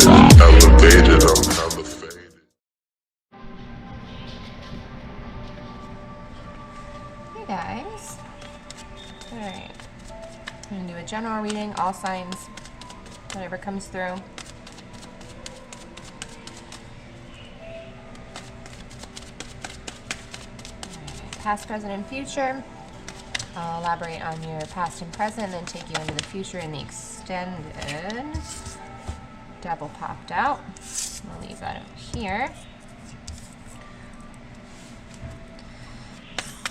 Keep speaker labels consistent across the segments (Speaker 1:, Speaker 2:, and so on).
Speaker 1: elevated, I'm hella faded.
Speaker 2: Hey guys. Alright. I'm going to do a general reading, all signs, whatever comes through. Past, present, and future. I'll elaborate on your past and present, and then take you into the future in the extended. Devil popped out. I'll leave that over here.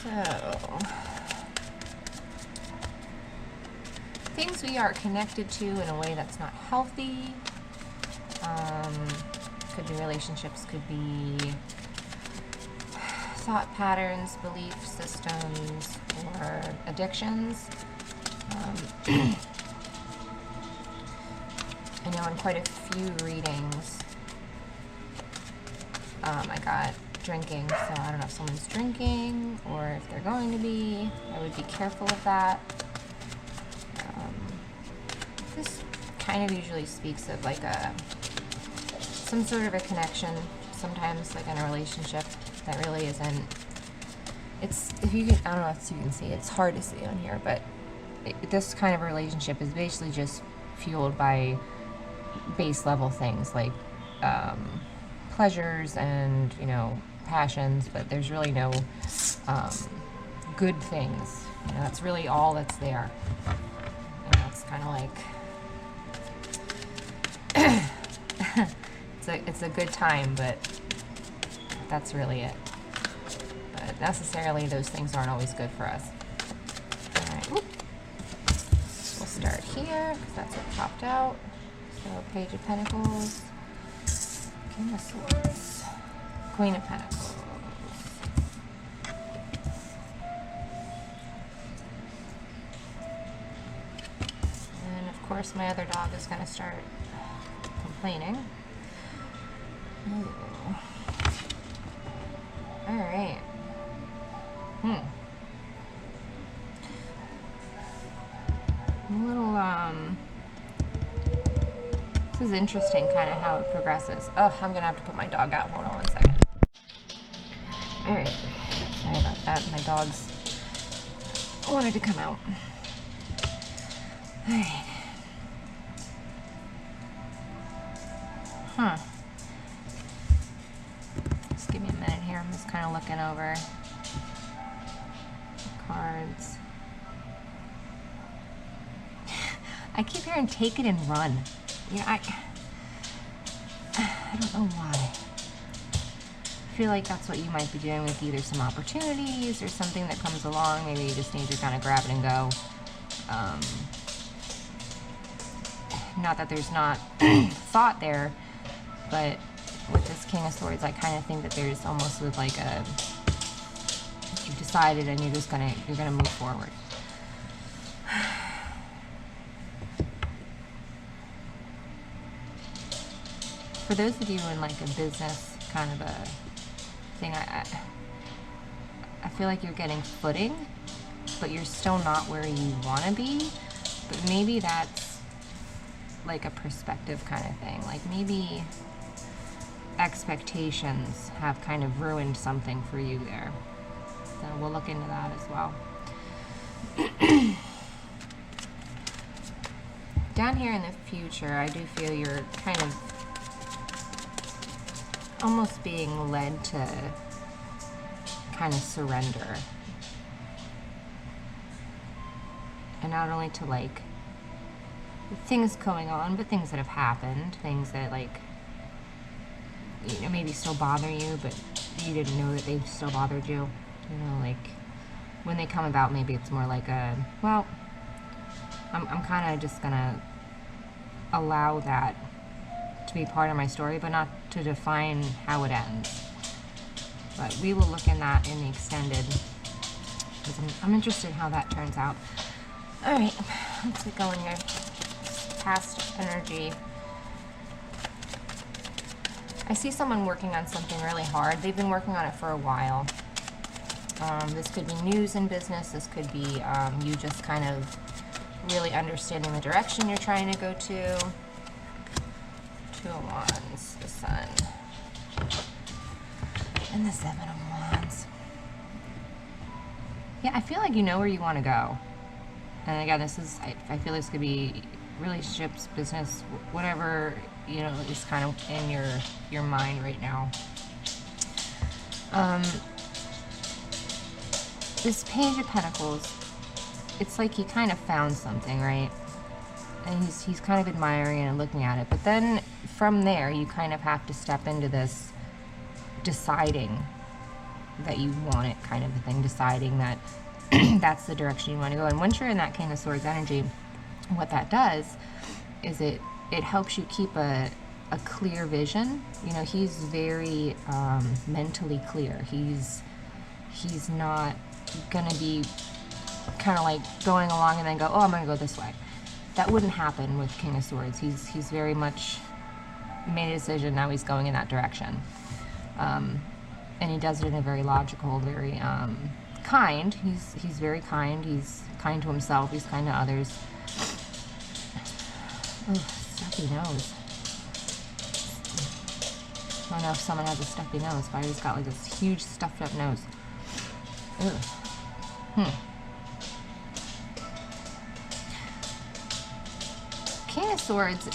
Speaker 2: So, things we are connected to in a way that's not healthy. Could be relationships, could be thought patterns, belief systems, or addictions. I know in quite a few readings I got drinking, so I don't know if someone's drinking or if they're going to be. I would be careful of that. This kind of usually speaks of like some sort of a connection, sometimes like in a relationship that really isn't. It's, if you can, I don't know if you can see, it's hard to see on here, but this kind of relationship is basically just fueled by base level things like pleasures and, you know, passions, but there's really no good things. You know, that's really all that's there. And that's kind of like it's a good time, but that's really it. But necessarily those things aren't always good for us. Alright, we'll start here, because that's what popped out. So, Page of Pentacles, King of Swords, Queen of Pentacles. And of course my other dog is going to start complaining. Ooh. Alright. A little, this is interesting kind of how it progresses. Oh, I'm gonna have to put my dog out. Hold on one second. Alright. Sorry about that. My dogs wanted to come out. Alright. Just give me a minute here. I'm just kind of looking over the cards. I keep hearing take it and run. Yeah, I don't know why. I feel like that's what you might be doing with either some opportunities or something that comes along. Maybe you just need to kind of grab it and go. Not that there's not thought there, but with this King of Swords, I kind of think that there's almost with like a, you've decided and you're gonna move forward. For those of you in like a business kind of a thing, I feel like you're getting footing, but you're still not where you want to be. But maybe that's like a perspective kind of thing. Like maybe expectations have kind of ruined something for you there. So we'll look into that as well. Down here in the future, I do feel you're kind of almost being led to kind of surrender. And not only to like things going on, but things that have happened, things that like, you know, maybe still bother you, but you didn't know that they still bothered you. You know, like when they come about, maybe it's more like a, well, I'm kind of just gonna allow that to be part of my story, but not to define how it ends. But we will look in that in the extended, because I'm interested in how that turns out. Alright, let's get going here. Past energy. I see someone working on something really hard. They've been working on it for a while. This could be news in business. This could be you just kind of really understanding the direction you're trying to go to. Two of Wands, the Sun, and the Seven of Wands. Yeah, I feel like you know where you want to go. And again, this is, I feel this could be relationships, business, whatever, you know, is kind of in your mind right now. This Page of Pentacles, it's like he kind of found something, right? And he's kind of admiring and looking at it. But then from there, you kind of have to step into this deciding that you want it kind of a thing, deciding that that's the direction you want to go. And once you're in that King of Swords energy, what that does is it helps you keep a clear vision. You know, he's very mentally clear. He's not gonna be kind of like going along and then go, oh, I'm gonna go this way. That wouldn't happen with King of Swords. He's very much made a decision, now he's going in that direction. And he does it in a very logical, very kind. He's very kind. He's kind to himself. He's kind to others. Oh, stuffy nose. I don't know if someone has a stuffy nose, but I just got like this huge stuffed up nose. Ugh. King of Swords,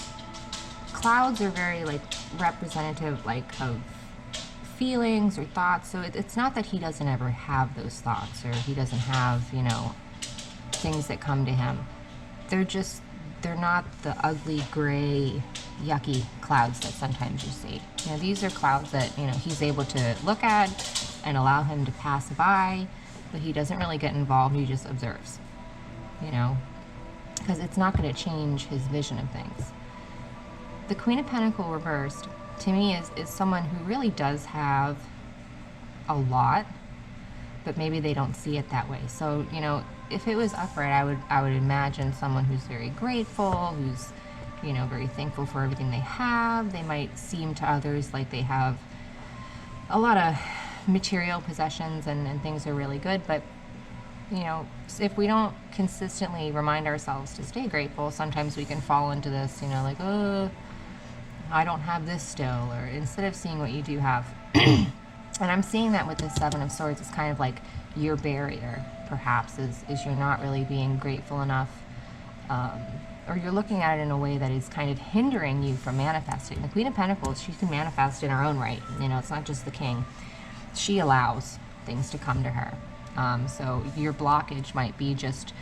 Speaker 2: clouds are very like representative like of feelings or thoughts. So it's not that he doesn't ever have those thoughts or he doesn't have, you know, things that come to him. They're not the ugly, gray, yucky clouds that sometimes you see. You know, these are clouds that, you know, he's able to look at and allow him to pass by, but he doesn't really get involved. He just observes, you know, because it's not going to change his vision of things. The Queen of Pentacles reversed, to me, is someone who really does have a lot, but maybe they don't see it that way. So, you know, if it was upright, I would imagine someone who's very grateful, who's, you know, very thankful for everything they have. They might seem to others like they have a lot of material possessions and things are really good, but you know, if we don't consistently remind ourselves to stay grateful, sometimes we can fall into this, you know, like, oh, I don't have this still, or instead of seeing what you do have. And I'm seeing that with the Seven of Swords. It's kind of like your barrier, perhaps, is you're not really being grateful enough, or you're looking at it in a way that is kind of hindering you from manifesting. The Queen of Pentacles, she can manifest in her own right. You know, it's not just the king. She allows things to come to her. So your blockage might be just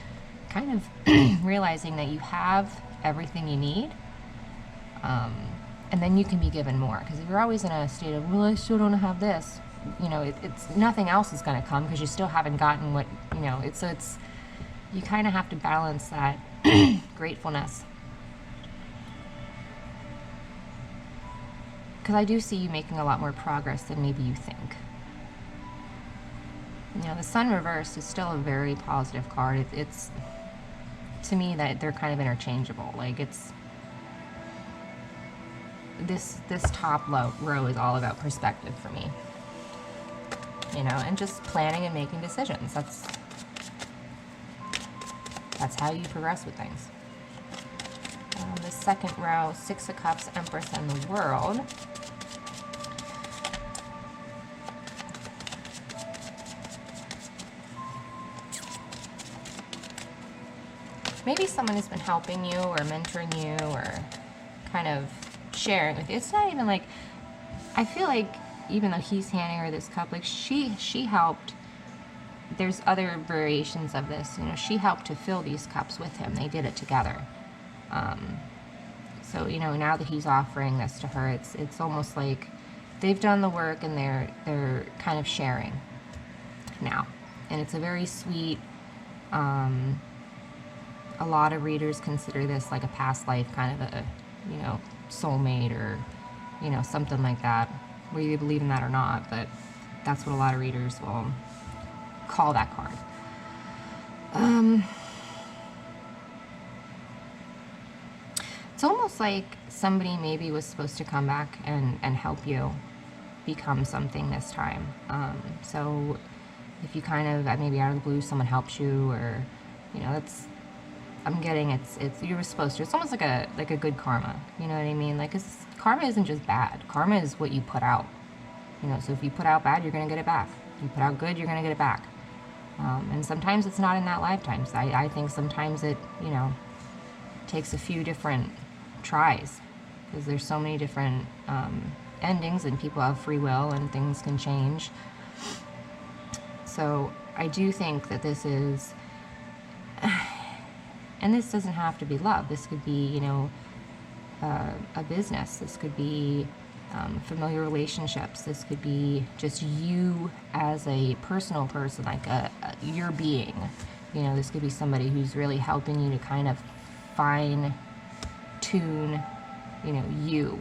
Speaker 2: kind of realizing that you have everything you need, and then you can be given more. Because if you're always in a state of, well, I still don't have this, you know, it's nothing else is going to come because you still haven't gotten what, you know, it's you kind of have to balance that gratefulness. Because I do see you making a lot more progress than maybe you think. You know, the Sun reversed is still a very positive card. It's to me that they're kind of interchangeable. Like it's this top row is all about perspective for me. You know, and just planning and making decisions. That's how you progress with things. The second row, Six of Cups, Empress, and the World. Maybe someone has been helping you or mentoring you or kind of sharing with you. It's not even like, I feel like even though he's handing her this cup, like she helped. There's other variations of this, you know, she helped to fill these cups with him. They did it together. So, you know, now that he's offering this to her, it's almost like they've done the work and they're kind of sharing now. And it's a very sweet, a lot of readers consider this like a past life kind of a, you know, soulmate or, you know, something like that, whether you believe in that or not, but that's what a lot of readers will call that card. It's almost like somebody maybe was supposed to come back and help you become something this time. So if you kind of, maybe out of the blue, someone helps you, or, you know, I'm getting it's you were supposed to. It's almost like a good karma. You know what I mean? Like, 'cause karma isn't just bad. Karma is what you put out. You know, so if you put out bad, you're gonna get it back. If you put out good, you're gonna get it back. And sometimes it's not in that lifetime. So I think sometimes it, you know, takes a few different tries, because there's so many different endings, and people have free will, and things can change. So I do think that this is, and this doesn't have to be love. This could be, you know, a business. This could be familiar relationships. This could be just you as a personal person, like your being. You know, this could be somebody who's really helping you to kind of fine tune, you know, you.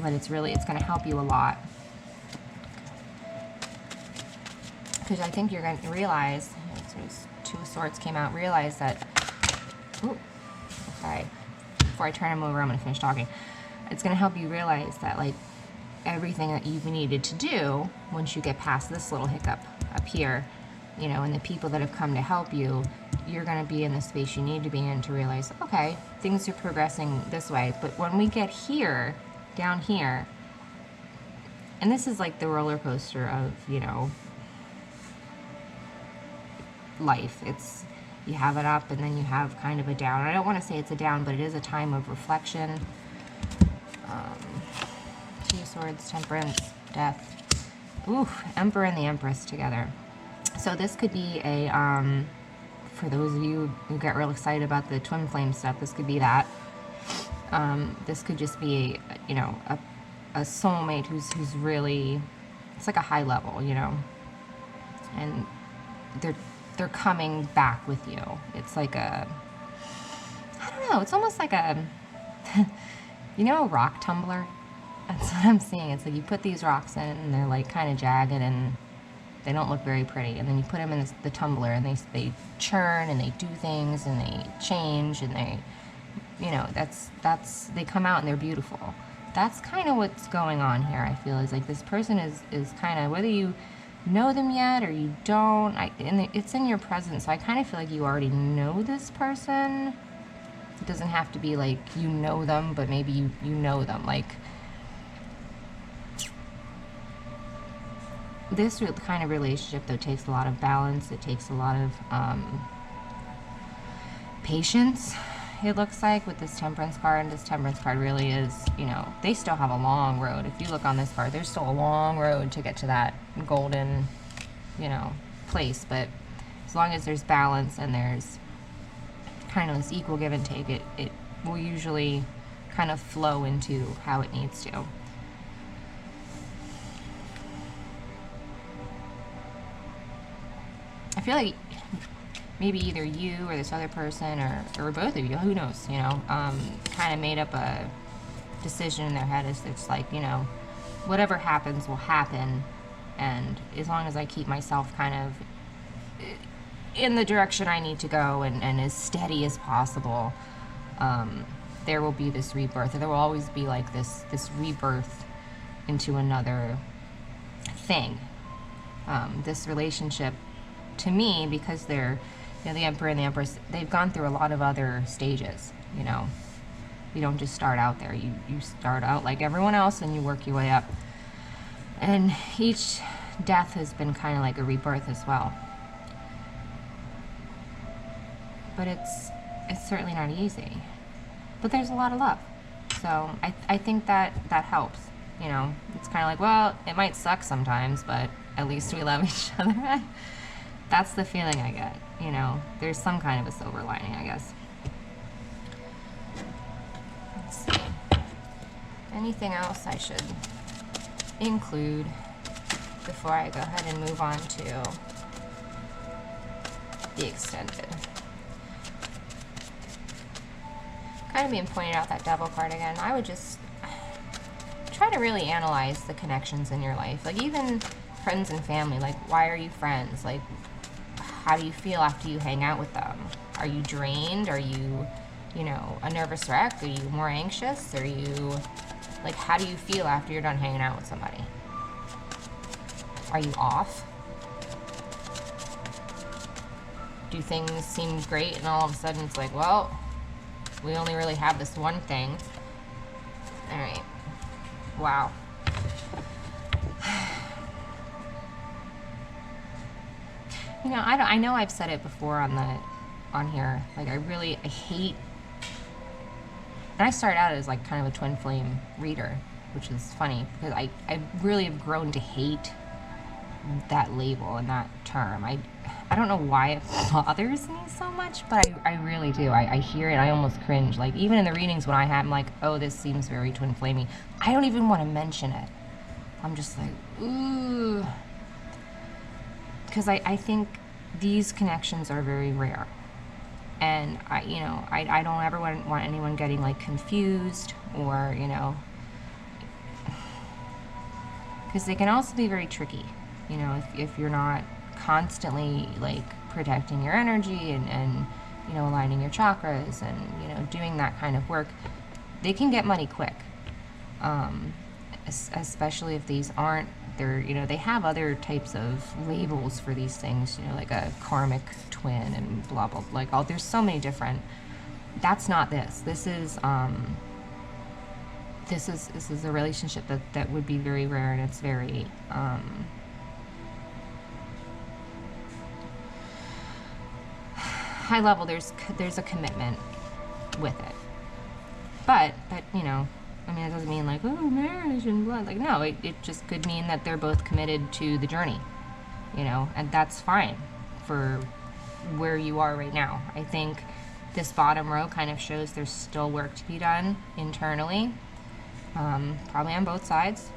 Speaker 2: But it's going to help you a lot. Because I think you're going to realize, Two of Swords came out, realize that, ooh, okay, before I turn him over, I'm going to finish talking. It's going to help you realize that, like, everything that you've needed to do, once you get past this little hiccup up here, you know, and the people that have come to help you, you're going to be in the space you need to be in to realize, okay, things are progressing this way. But when we get here, down here, and this is like the roller coaster of, you know, life. It's, you have it up and then you have kind of a down. I don't want to say it's a down, but it is a time of reflection. Two of Swords, Temperance, Death. Ooh, Emperor and the Empress together. So this could be a, for those of you who get real excited about the Twinflame stuff, this could be that. This could just be, you know, a soulmate who's really, it's like a high level, you know, and they're coming back with you. It's like a, I don't know, it's almost like a, you know, a rock tumbler? That's what I'm seeing. It's like you put these rocks in and they're like kind of jagged and they don't look very pretty. And then you put them in the tumbler and they churn and they do things and they change and they, you know, they come out and they're beautiful. That's kind of what's going on here, I feel, is like this person is kind of, whether you know them yet or you don't, and it's in your presence, so I kind of feel like you already know this person. It doesn't have to be like you know them, but maybe you know them. Like, this kind of relationship, though, takes a lot of balance. It takes a lot of patience, it looks like, with this Temperance card. This Temperance card really is, you know, they still have a long road. If you look on this card, there's still a long road to get to that golden, you know, place. But as long as there's balance and there's kind of this equal give and take, it will usually kind of flow into how it needs to. I feel like maybe either you or this other person or both of you, who knows, you know, kind of made up a decision in their head. It's like, you know, whatever happens will happen, and as long as I keep myself kind of in the direction I need to go and as steady as possible, there will be this rebirth, or there will always be like this rebirth into another thing. This relationship, to me, because they're, you know, the Emperor and the Empress, they've gone through a lot of other stages, you know. You don't just start out there. You start out like everyone else and you work your way up. And each death has been kind of like a rebirth as well. But it's certainly not easy. But there's a lot of love. So I think that helps, you know. It's kind of like, well, it might suck sometimes, but at least we love each other. That's the feeling I get, you know. There's some kind of a silver lining, I guess. Let's see. Anything else I should include before I go ahead and move on to the extended? Kind of being pointed out, that Devil card again. I would just try to really analyze the connections in your life. Like, even friends and family. Like, why are you friends? Like, how do you feel after you hang out with them? Are you drained? Are you, you know, a nervous wreck? Are you more anxious? Are you, like, how do you feel after you're done hanging out with somebody? Are you off? do things seem great, and all of a sudden it's like, well, we only really have this one thing. All right. Wow. You know, I know I've said it before on here. Like, I hate. And I started out as like kind of a twin flame reader, which is funny because I really have grown to hate that label and that term. I don't know why it bothers me so much, but I really do. I hear it, I almost cringe. Like, even in the readings when I have, I'm like, oh, this seems very twin flamey. I don't even want to mention it. I'm just like, ooh. Because I think these connections are very rare. And I don't ever want anyone getting like confused, or, you know, because they can also be very tricky, you know, if you're not constantly like protecting your energy and you know, aligning your chakras and, you know, doing that kind of work. They can get muddy quick, especially if these aren't, you know, they have other types of labels for these things, you know, like a karmic twin and blah blah, like, oh, there's so many different. That's not this. This is a relationship that would be very rare, and it's very high level. There's a commitment with it, but you know, I mean, it doesn't mean like, oh, marriage and blood. Like, no, it just could mean that they're both committed to the journey, you know, and that's fine for where you are right now. I think this bottom row kind of shows there's still work to be done internally, probably on both sides.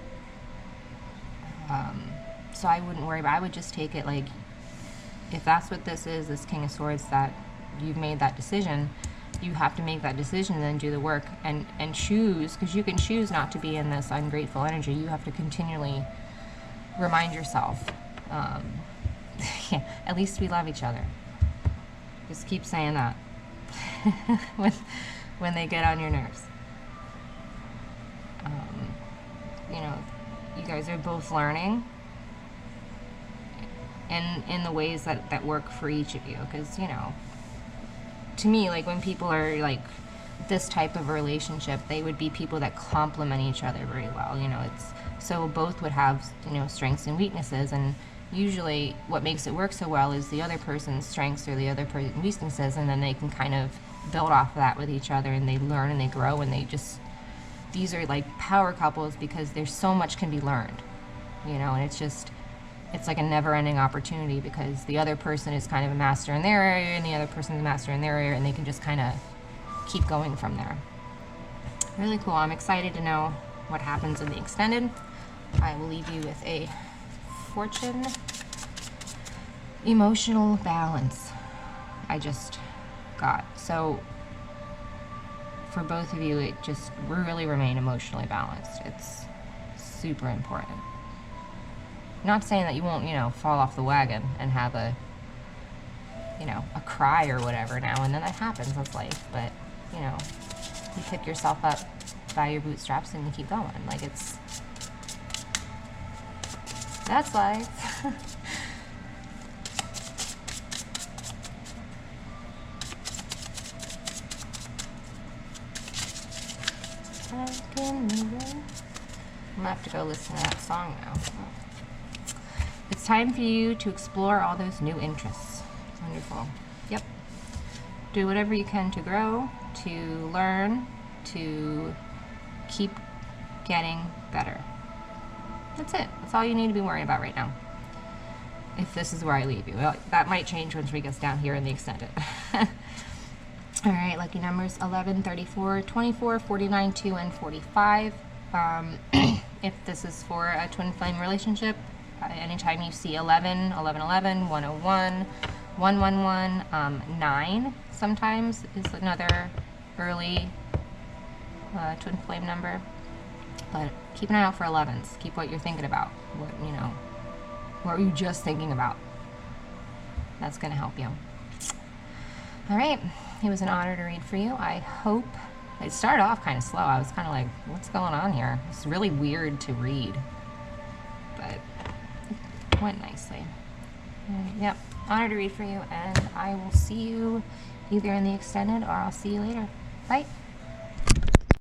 Speaker 2: So I wouldn't worry about it. I would just take it like, if that's what this is, this King of Swords, that you've made that decision, you have to make that decision and then do the work and choose, because you can choose not to be in this ungrateful energy. You have to continually remind yourself, yeah, at least we love each other. Just keep saying that when they get on your nerves. You know, you guys are both learning in the ways that work for each of you, because, you know, to me, like, when people are like this type of relationship, they would be people that complement each other very well. You know, it's so both would have, you know, strengths and weaknesses, and usually what makes it work so well is the other person's strengths or the other person's weaknesses, and then they can kind of build off of that with each other, and they learn and they grow, and they just, these are like power couples because there's so much can be learned, you know, and it's like a never-ending opportunity because the other person is kind of a master in their area and the other person is a master in their area, and they can just kind of keep going from there. Really cool. I'm excited to know what happens in the extended. I will leave you with a fortune. Emotional balance I just got. So for both of you, it just really remain emotionally balanced. It's super important. Not saying that you won't, you know, fall off the wagon and have a, you know, a cry or whatever now and then. That happens, that's life. But, you know, you pick yourself up by your bootstraps and you keep going. Like, that's life. I'm gonna have to go listen to that song now. It's time for you to explore all those new interests. Wonderful. Yep. Do whatever you can to grow, to learn, to keep getting better. That's it. That's all you need to be worrying about right now. If this is where I leave you. Well, that might change once we get down here in the extended. All right, lucky numbers 11, 34, 24, 49, 2, and 45. If this is for a twin flame relationship, anytime you see 11, 11, 11, 101, 111, 9 sometimes is another early twin flame number. But keep an eye out for 11s. Keep what you're thinking about. What are you just thinking about? That's going to help you. All right. It was an honor to read for you. I hope. It started off kind of slow. I was kind of like, what's going on here? It's really weird to read. But it went nicely. Yep. Honor to read for you, and I will see you either in the extended or I'll see you later. Bye.